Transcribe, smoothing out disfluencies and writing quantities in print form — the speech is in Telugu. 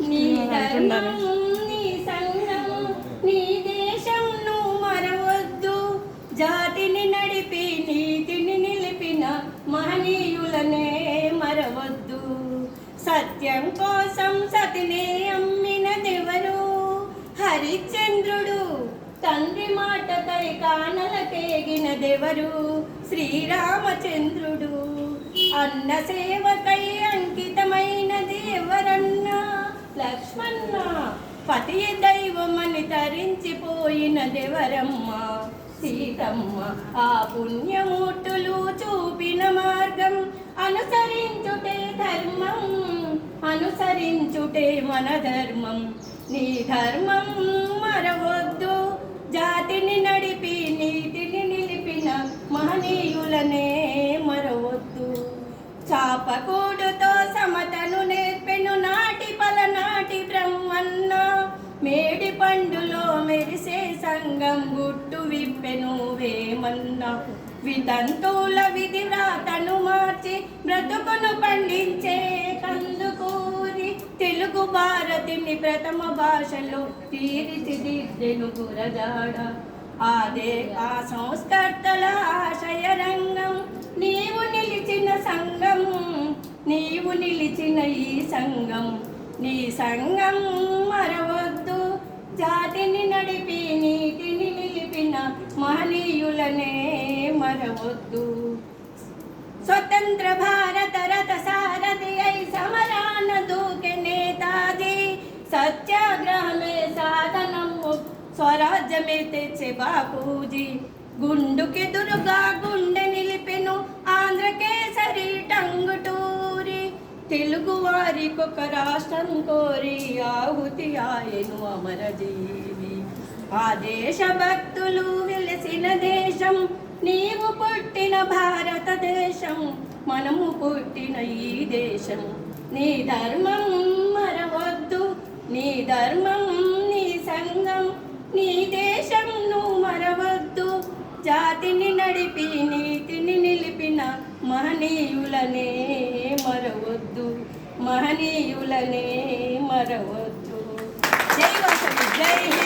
నీ ధర్మం నీ సంఘం నీ దేశం నువ్వు మరవద్దు. జాతిని నడిపి నీతిని నిలిపిన మహనీయులనే మరవద్దు. సత్యం కోసం సతినే అమ్మినదెవరు? హరిశ్చంద్రుడు. తండ్రి మాటకై కానలకేగినదెవరు? శ్రీరామచంద్రుడు. అన్న సేవకై అంకితమైనది ఎవరన్నా? లక్ష్మణ. పతి దైవమని తరించిపోయినదెవరమ్మ? సీతమ్మ. ఆ పుణ్యమూర్తులు చూపిన మార్గం అనుసరించుటే ధర్మం, అనుసరించుటే మన ధర్మం. నీ ధర్మం మరవద్దు. జాతిని నడిపి నీతిని నిలిపిన మహనీయులనే మరవద్దు. చాపకూడుతో సమతను నేర్పెను నాటి పలనాటి బ్రహ్మన్న. మేడి పండులో మెరిసే సంగం గుట్టు విప్పెను వేమన్నా. వితంతువుల విధి వ్రాతను మార్చి బ్రతుకును పండించే కందుకూరి. తెలుగు భారతిని ప్రథమ భాషలో తీర్చిదిద్దెను గురజాడ. ఆ సంస్కర్తల ఆశయ రంగం నీవు నిలిచిన సంఘం, నీవు నిలిచిన ఈ సంఘం. నీ సంఘం మరవద్దు. జాతిని నడిపి నీతిని నిలిపిన మహనీయులనే మరవద్దు. స్వతంత్ర భారత రథ సారథి అయి సమరాన దూకె నేతాజీ. సత్యాగ్రహమే సాధనము స్వరాజ్యమే తెచ్చే బాపూజీ. గుండుకెదురుగా గుండె నిలిపెను ఆంధ్రకేసరి టంగుటూరి. తెలుగు వారికొక రాష్ట్రం కోరి ఆహుతి ఆయను అమరజీవి. ఆ దేశ భక్తులు వెలిసిన దేశం నీవు పుట్టిన భారతదేశం, మనము పుట్టిన ఈ దేశం. నీ ధర్మం మరవద్దు. నీ ధర్మం నీ సంఘం నీ దేశం నువ్వు మరవద్దు. జాతిని నడిపి నీతిని నిలిపిన మహనీయులనే మరవద్దు, మహనీయులనే మరవద్దు. జై వాసవి, జై.